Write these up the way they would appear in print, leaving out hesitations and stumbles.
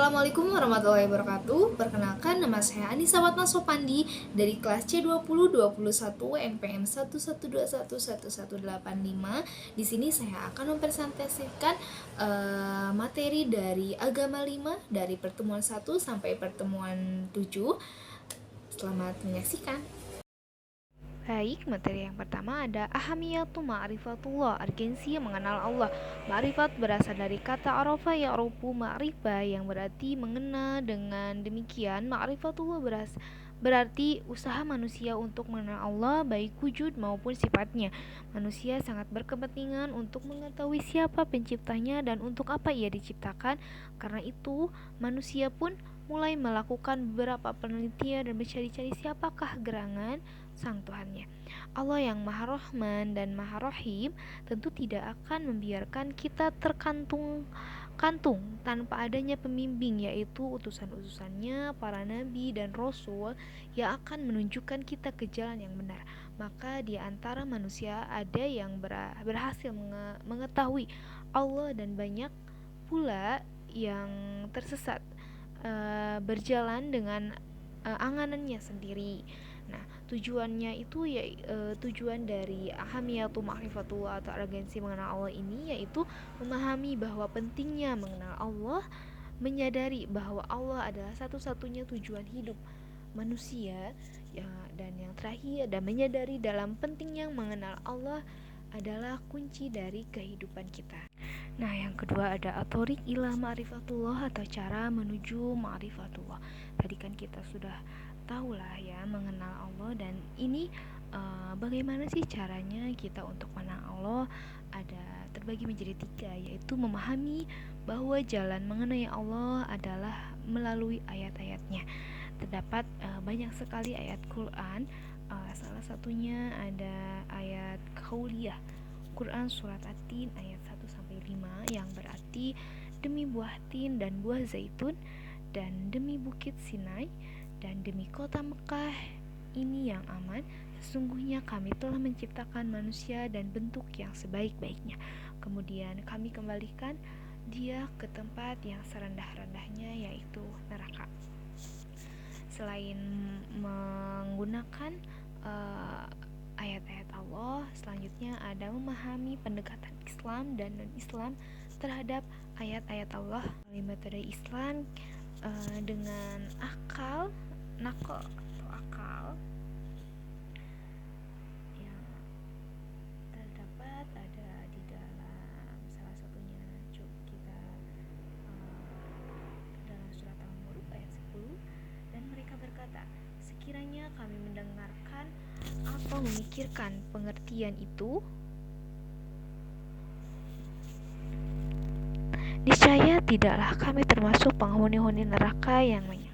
Assalamualaikum warahmatullahi wabarakatuh. Perkenalkan, nama saya Anissa Watma Sopandi dari kelas C2021 NPM 1121118. Di sini saya akan mempresentasikan materi dari Agama 5 dari pertemuan 1 sampai pertemuan 7. Selamat menyaksikan. Baik, materi yang pertama ada ahamiyatu ma'rifatullah, urgensi mengenal Allah. Ma'rifat berasal dari kata arafa ya'rufu ma'rifah yang berarti mengenal. Dengan demikian, ma'rifatullah berarti usaha manusia untuk mengenal Allah, baik wujud maupun sifatnya. Manusia sangat berkepentingan untuk mengetahui siapa penciptanya dan untuk apa ia diciptakan. Karena itu, manusia pun mulai melakukan beberapa penelitian dan mencari-cari siapakah gerangan sang Tuhannya. Allah yang Maha Rahman dan Maha Rahim tentu tidak akan membiarkan kita terkantung tanpa adanya pembimbing, yaitu utusan-utusannya, para nabi dan rasul yang akan menunjukkan kita ke jalan yang benar. Maka di antara manusia ada yang berhasil mengetahui Allah dan banyak pula yang tersesat berjalan dengan anganannya sendiri. Nah, tujuannya itu tujuan dari ahamiyatu ma'rifatullah atau urgensi mengenal Allah ini yaitu memahami bahwa pentingnya mengenal Allah, menyadari bahwa Allah adalah satu-satunya tujuan hidup manusia ya, dan yang terakhir dan menyadari dalam pentingnya mengenal Allah adalah kunci dari kehidupan kita. Nah, yang kedua ada atorik ila ma'rifatullah atau cara menuju ma'rifatullah. Tadi kan kita sudah tahu lah ya mengenal Allah, dan ini bagaimana sih caranya kita untuk mengenal Allah? Ada terbagi menjadi 3, yaitu memahami bahwa jalan mengenai Allah adalah melalui ayat-ayatnya. Terdapat banyak sekali ayat Quran, salah satunya ada ayat Qauliyah Quran surat At-Tin ayat 1-5 yang berarti demi buah tin dan buah zaitun dan demi bukit Sinai dan demi kota Mekah ini yang aman, sesungguhnya kami telah menciptakan manusia dan bentuk yang sebaik-baiknya. Kemudian kami kembalikan dia ke tempat yang serendah-rendahnya, yaitu neraka. Selain menggunakan ayat-ayat Allah, selanjutnya ada memahami pendekatan Islam dan non-Islam terhadap ayat-ayat Allah. Metode Islam dengan nakal atau akal yang terdapat ada di dalam salah satunya coba kita dalam surat Al-Mulk ayat 10, dan mereka berkata, sekiranya kami mendengarkan atau memikirkan pengertian itu, niscaya tidaklah kami termasuk penghuni-huni neraka yang menyala.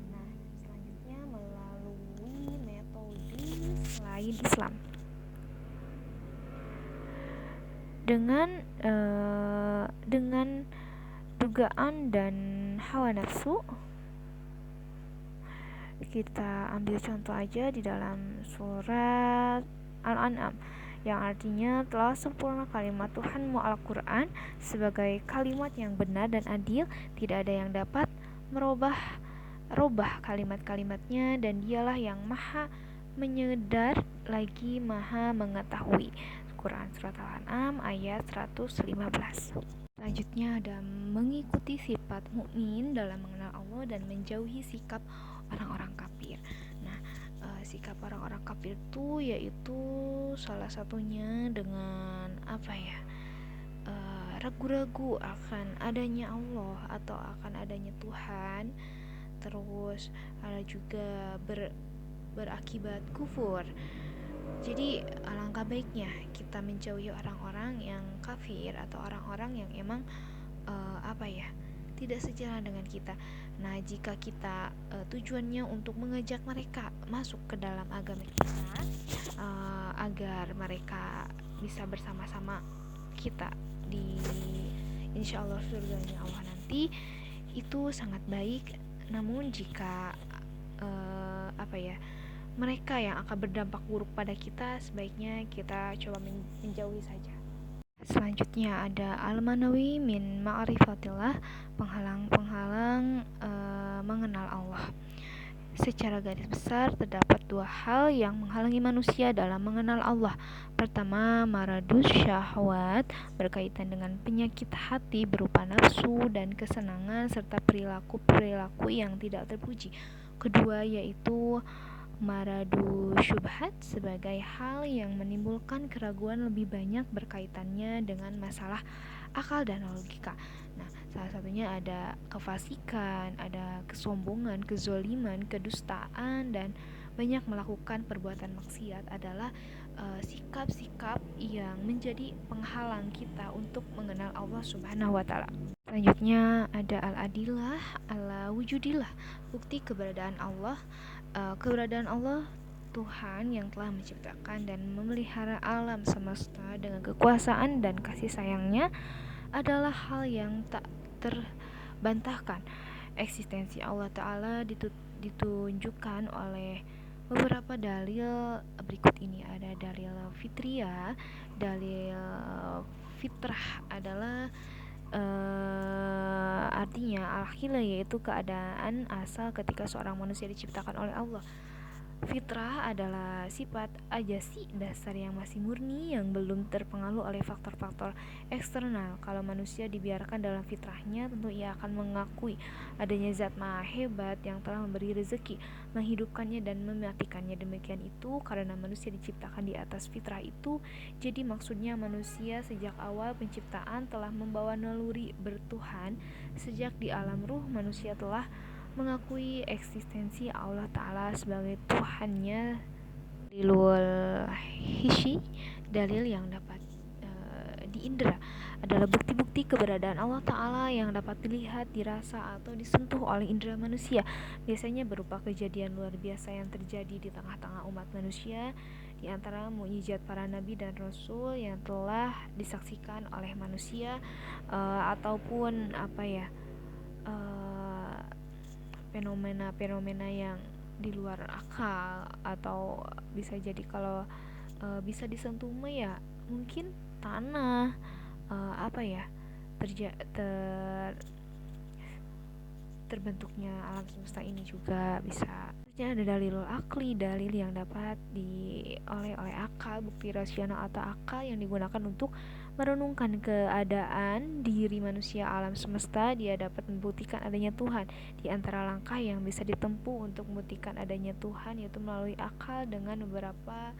Nah, selanjutnya melalui metode selain Islam. Dengan dugaan dan hawa nafsu, kita ambil contoh aja di dalam surat Al-An'am yang artinya telah sempurna kalimat Tuhanmu Al-Quran sebagai kalimat yang benar dan adil, tidak ada yang dapat merubah kalimat-kalimatnya, dan dialah yang maha menyedar lagi maha mengetahui. Quran surat Al-An'am ayat 115. Selanjutnya ada mengikuti sifat mukmin dalam mengenal Allah dan menjauhi sikap orang-orang kafir. Nah, sikap orang-orang kafir itu yaitu salah satunya dengan ragu-ragu akan adanya Allah atau akan adanya Tuhan. Terus ada juga berakibat kufur. Jadi alangkah baiknya kita menjauhi orang-orang yang kafir atau orang-orang yang emang tidak sejalan dengan kita. Nah, jika kita tujuannya untuk mengajak mereka masuk ke dalam agama kita, agar mereka bisa bersama-sama kita di insyaallah surganya Allah nanti, itu sangat baik. Namun jika mereka yang akan berdampak buruk pada kita, sebaiknya kita coba menjauhi saja. Selanjutnya ada al-manawi min ma'rifatillah, penghalang-penghalang mengenal Allah. Secara garis besar, terdapat dua hal yang menghalangi manusia dalam mengenal Allah. Pertama, maradus syahwat, berkaitan dengan penyakit hati berupa nafsu dan kesenangan serta perilaku-perilaku yang tidak terpuji. Kedua, yaitu maradu syubhat, sebagai hal yang menimbulkan keraguan lebih banyak berkaitannya dengan masalah akal dan logika. Nah, salah satunya ada kefasikan, ada kesombongan, kezoliman, kedustaan, dan banyak melakukan perbuatan maksiat adalah sikap-sikap yang menjadi penghalang kita untuk mengenal Allah Subhanahu wa taala. Selanjutnya ada al-adillah ala wujudillah, bukti keberadaan Allah. Keberadaan Allah, Tuhan yang telah menciptakan dan memelihara alam semesta dengan kekuasaan dan kasih sayangnya, adalah hal yang tak terbantahkan. Eksistensi Allah Ta'ala ditunjukkan oleh beberapa dalil berikut ini. Ada dalil fitriyah. Dalil fitrah adalah artinya al-khila, yaitu keadaan asal ketika seorang manusia diciptakan oleh Allah. Fitrah adalah sifat ajasi dasar yang masih murni, yang belum terpengaruh oleh faktor-faktor eksternal. Kalau manusia dibiarkan dalam fitrahnya, tentu ia akan mengakui adanya zat maha hebat yang telah memberi rezeki, menghidupkannya dan mematikannya. Demikian itu karena manusia diciptakan di atas fitrah itu. Jadi maksudnya manusia sejak awal penciptaan telah membawa naluri bertuhan. Sejak di alam ruh, manusia telah mengakui eksistensi Allah Ta'ala sebagai Tuhannya. Dalilul hissi, dalil yang dapat diindra, adalah bukti-bukti keberadaan Allah Ta'ala yang dapat dilihat, dirasa, atau disentuh oleh indera manusia. Biasanya berupa kejadian luar biasa yang terjadi di tengah-tengah umat manusia, di antara mukjizat para nabi dan rasul yang telah disaksikan oleh manusia, ataupun fenomena-fenomena yang di luar akal, atau bisa jadi kalau bisa disentuh ya mungkin tanah, terbentuknya alam semesta ini juga bisa. Selanjutnya ada dalilul akli, dalil yang dapat oleh akal, bukti rasional atau akal yang digunakan untuk merenungkan keadaan diri manusia alam semesta. Dia dapat membuktikan adanya Tuhan. Di antara langkah yang bisa ditempuh untuk membuktikan adanya Tuhan yaitu melalui akal dengan beberapa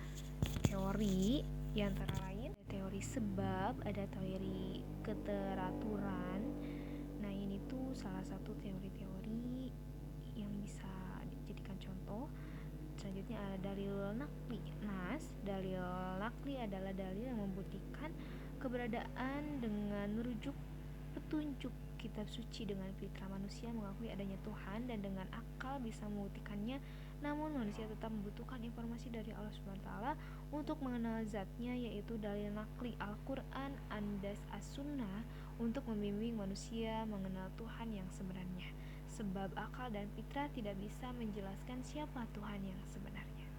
teori, di antara lain ada teori sebab, ada teori keteraturan. Nah, ini tuh salah satu teori-teori yang bisa dijadikan contoh. Selanjutnya ada dalil nakli. Dalil nakli adalah dalil yang membuktikan keberadaan dengan merujuk petunjuk kitab suci. Dengan fitrah manusia mengakui adanya Tuhan dan dengan akal bisa membuktikannya. Namun manusia tetap membutuhkan informasi dari Allah Subhanahu wa taala untuk mengenal zatnya, yaitu dalil nakli Al-Quran, Andas, As-Sunnah, untuk membimbing manusia mengenal Tuhan yang sebenarnya. Sebab akal dan fitrah tidak bisa menjelaskan siapa Tuhan yang sebenarnya.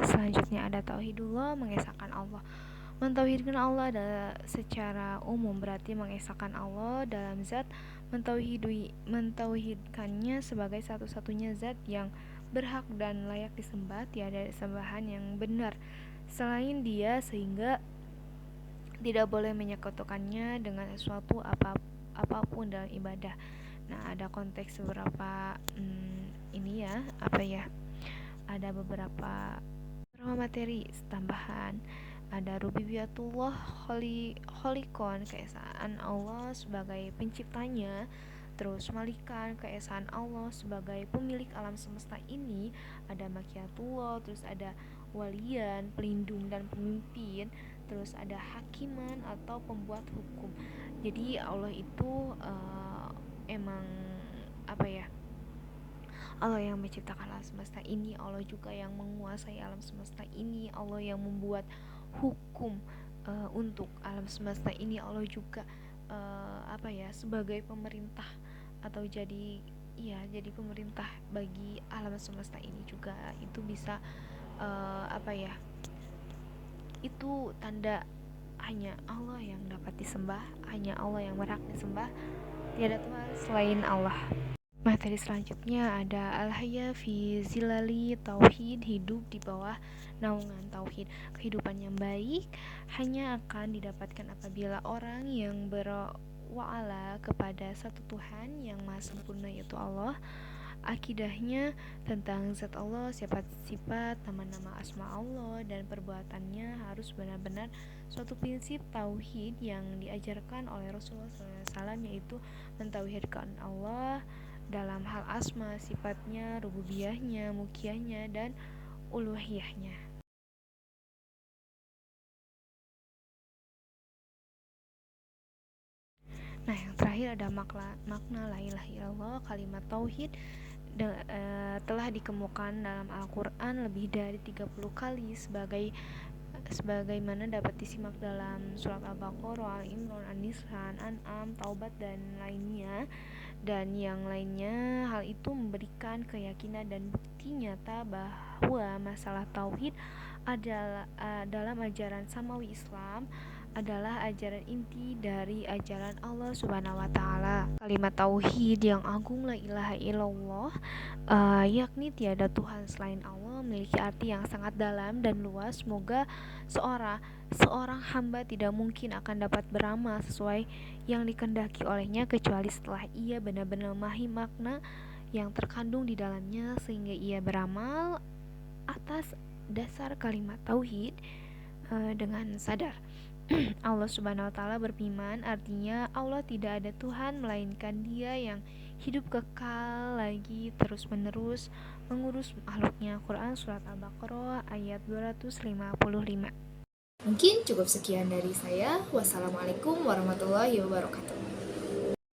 Selanjutnya ada tauhidullah, mengesahkan Allah. Mentauhidkan Allah adalah secara umum berarti mengesahkan Allah dalam zat, mentauhidkannya sebagai satu-satunya zat yang berhak dan layak disembah, tiada sembahan yang benar selain Dia, sehingga tidak boleh menyekutukannya dengan sesuatu apapun dalam ibadah. Nah, ada konteks beberapa ada beberapa materi tambahan. Ada rububiyatullah, kholikon, keesaan Allah sebagai penciptanya. Terus malikan, keesaan Allah sebagai pemilik alam semesta ini. Ada makiatullah, terus ada walian, pelindung dan pemimpin. Terus ada hakiman atau pembuat hukum. Jadi Allah itu emang Allah yang menciptakan alam semesta ini, Allah juga yang menguasai alam semesta ini, Allah yang membuat hukum untuk alam semesta ini, Allah juga sebagai pemerintah atau jadi pemerintah bagi alam semesta ini juga. Itu bisa itu tanda hanya Allah yang dapat disembah, hanya Allah yang berhak disembah, tiada Tuhan selain Allah. Materi selanjutnya ada Al-Haya fi Zilali Tauhid, hidup di bawah naungan Tauhid. Kehidupan yang baik hanya akan didapatkan apabila orang yang berwa'ala kepada satu Tuhan yang maha sempurna yaitu Allah, akidahnya tentang zat Allah, sifat-sifat, nama-nama asma Allah, dan perbuatannya harus benar-benar suatu prinsip tauhid yang diajarkan oleh Rasulullah SAW, yaitu mentauhidkan Allah dalam hal asma, sifatnya, rububiyahnya, mukiyahnya, dan uluhiyahnya. Nah, yang terakhir ada makna la ilaha illallah. Kalimat tauhid telah dikemukakan dalam Al-Quran lebih dari 30 kali sebagaimana dapat disimak dalam surat Al-Baqarah, Al-Imran, An-Nisa, An-An'am, Taubat, dan lainnya. Dan yang lainnya, hal itu memberikan keyakinan dan bukti nyata bahwa masalah tauhid adalah dalam ajaran samawi Islam adalah ajaran inti dari ajaran Allah Subhanahu wa taala. Kalimat tauhid yang agung la ilaha illallah, yakni tiada Tuhan selain Allah, memiliki arti yang sangat dalam dan luas. Semoga seorang hamba tidak mungkin akan dapat beramal sesuai yang dikehendaki olehnya kecuali setelah ia benar-benar memahami makna yang terkandung di dalamnya, sehingga ia beramal atas dasar kalimat tauhid dengan sadar. Allah Subhanahu wa taala berfirman, artinya Allah tidak ada Tuhan melainkan Dia yang hidup kekal lagi terus-menerus mengurus makhluknya. Quran surat Al-Baqarah ayat 255. Mungkin cukup sekian dari saya. Wassalamualaikum warahmatullahi wabarakatuh.